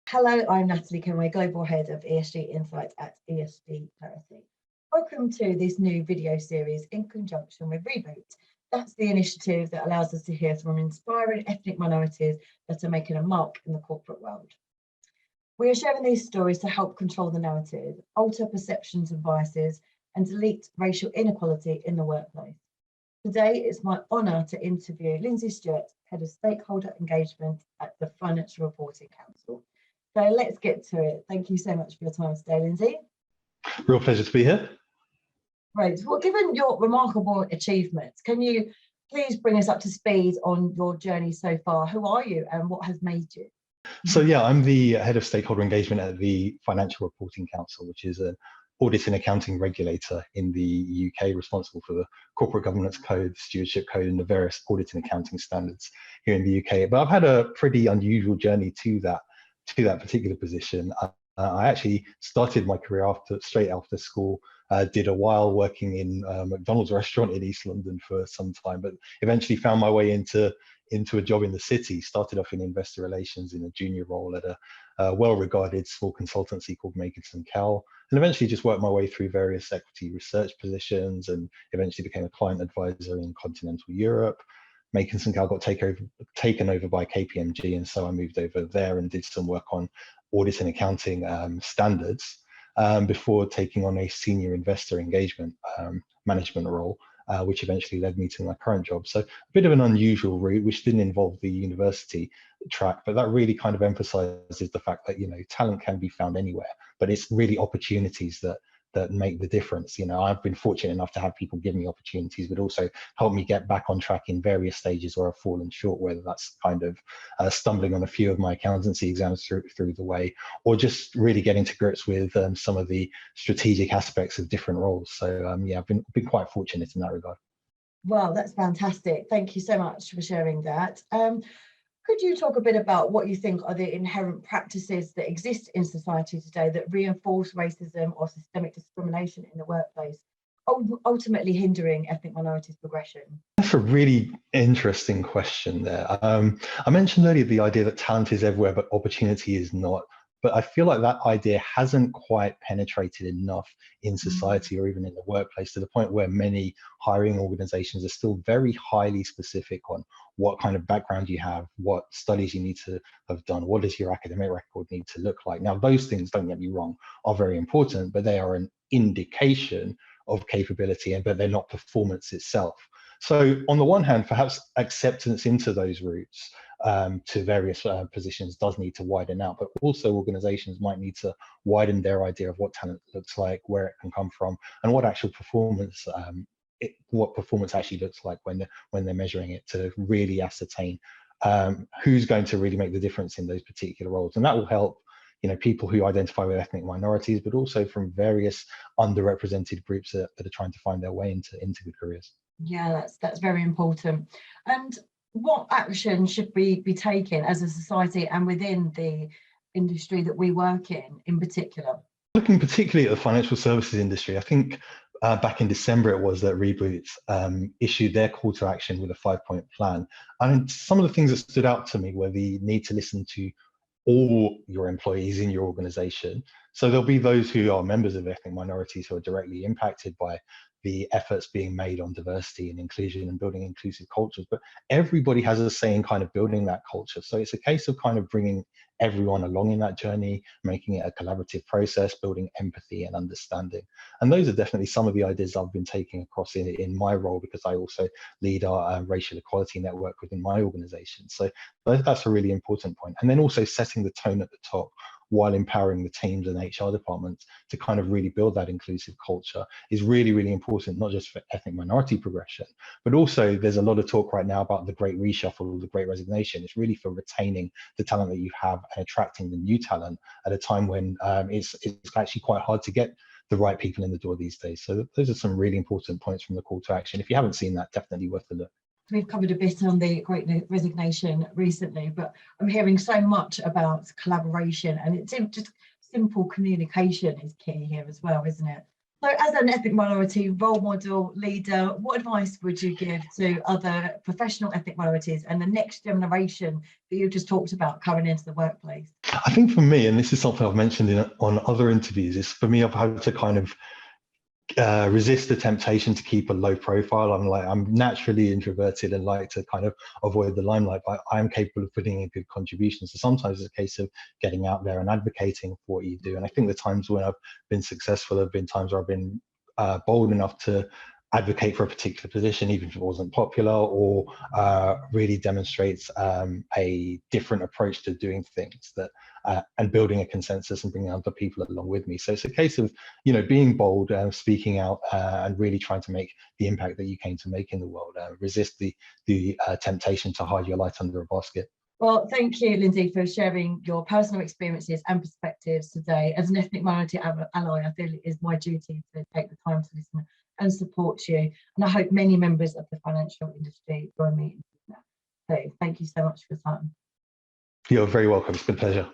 Hello, I'm Natalie Kenway, Global Head of ESG Insights at ESG Charity. Welcome to this new video series in conjunction with Reboot. That's the initiative that allows us to hear from inspiring ethnic minorities that are making a mark in the corporate world. We are sharing these stories to help control the narrative, alter perceptions and biases, and delete racial inequality in the workplace. Today, it's my honour to interview Lindsey Stewart, Head of Stakeholder Engagement at the Financial Reporting Council. So let's get to it. Thank you so much for your time today, Lindsey. Real pleasure to be here. Great. Well, given your remarkable achievements, can you please bring us up to speed on your journey so far? Who are you and what has made you? So yeah, I'm the Head of Stakeholder Engagement at the Financial Reporting Council, which is an audit and accounting regulator in the UK, responsible for the Corporate Governance Code, Stewardship Code, and the various audit and accounting standards here in the UK. But I've had a pretty unusual journey to that particular position. I actually started my career straight after school. Did a while working in a McDonald's restaurant in East London for some time, but eventually found my way into a job in the city. Started off in investor relations in a junior role at a well-regarded small consultancy called Cowell, and eventually just worked my way through various equity research positions, and eventually became a client advisor in continental Europe. Cowell got taken over by KPMG, and so I moved over there and did some work on audit and accounting standards before taking on a senior investor engagement management role, which eventually led me to my current job. So a bit of an unusual route, which didn't involve the university track, but that really kind of emphasizes the fact that, talent can be found anywhere, but it's really opportunities that make the difference. I've been fortunate enough to have people give me opportunities, but also help me get back on track in various stages where I've fallen short, whether that's kind of stumbling on a few of my accountancy exams through the way, or just really getting to grips with some of the strategic aspects of different roles. So yeah, I've been quite fortunate in that regard. Wow, that's fantastic. Thank you so much for sharing that. Could you talk a bit about what you think are the inherent practices that exist in society today that reinforce racism or systemic discrimination in the workplace, ultimately hindering ethnic minorities' progression? That's a really interesting question there. I mentioned earlier the idea that talent is everywhere, but opportunity is not. But I feel like that idea hasn't quite penetrated enough in society or even in the workplace, to the point where many hiring organizations are still very highly specific on what kind of background you have, what studies you need to have done, what does your academic record need to look like. Now, those things, don't get me wrong, are very important, but they are an indication of capability, but they're not performance itself. So on the one hand, perhaps acceptance into those routes to various positions does need to widen out, but also organizations might need to widen their idea of what talent looks like, where it can come from, and what actual performance what performance actually looks like when they're measuring it, to really ascertain who's going to really make the difference in those particular roles. And that will help people who identify with ethnic minorities, but also from various underrepresented groups that are trying to find their way into good careers. Yeah, that's very important. And what action should we be taking as a society and within the industry that we work in particular? Looking particularly at the financial services industry, I think back in December it was that Reboot issued their call to action with a 5-point plan. And some of the things that stood out to me were the need to listen to all your employees in your organization. So there'll be those who are members of ethnic minorities who are directly impacted by the efforts being made on diversity and inclusion and building inclusive cultures, but everybody has a say in kind of building that culture. So it's a case of kind of bringing everyone along in that journey, making it a collaborative process, building empathy and understanding. And those are definitely some of the ideas I've been taking across in my role, because I also lead our racial equality network within my organization. So that's a really important point. And then also setting the tone at the top while empowering the teams and HR departments to kind of really build that inclusive culture is really, really important, not just for ethnic minority progression, but also there's a lot of talk right now about the great reshuffle, the great resignation. It's really for retaining the talent that you have and attracting the new talent at a time when it's actually quite hard to get the right people in the door these days. So those are some really important points from the call to action. If you haven't seen that, definitely worth a look. We've covered a bit on the great resignation recently, but I'm hearing so much about collaboration, and it's just simple communication is key here as well, isn't it? So as an ethnic minority role model leader, what advice would you give to other professional ethnic minorities and the next generation that you just talked about coming into the workplace? I think for me, and this is something I've mentioned on other interviews, is for me, I've had to kind of resist the temptation to keep a low profile. I'm naturally introverted and like to kind of avoid the limelight, but I am capable of putting in good contributions. So sometimes it's a case of getting out there and advocating for what you do. And I think the times when I've been successful have been times where I've been bold enough to advocate for a particular position, even if it wasn't popular, or really demonstrates a different approach to doing things that and building a consensus and bringing other people along with me. So it's a case of, being bold, speaking out, and really trying to make the impact that you came to make in the world. Resist the temptation to hide your light under a basket. Well, thank you, Lindsey, for sharing your personal experiences and perspectives today. As an ethnic minority ally, I feel it is my duty to take the time to listen and support you. And I hope many members of the financial industry join me in that. So thank you so much for your time. You're very welcome. It's been a pleasure.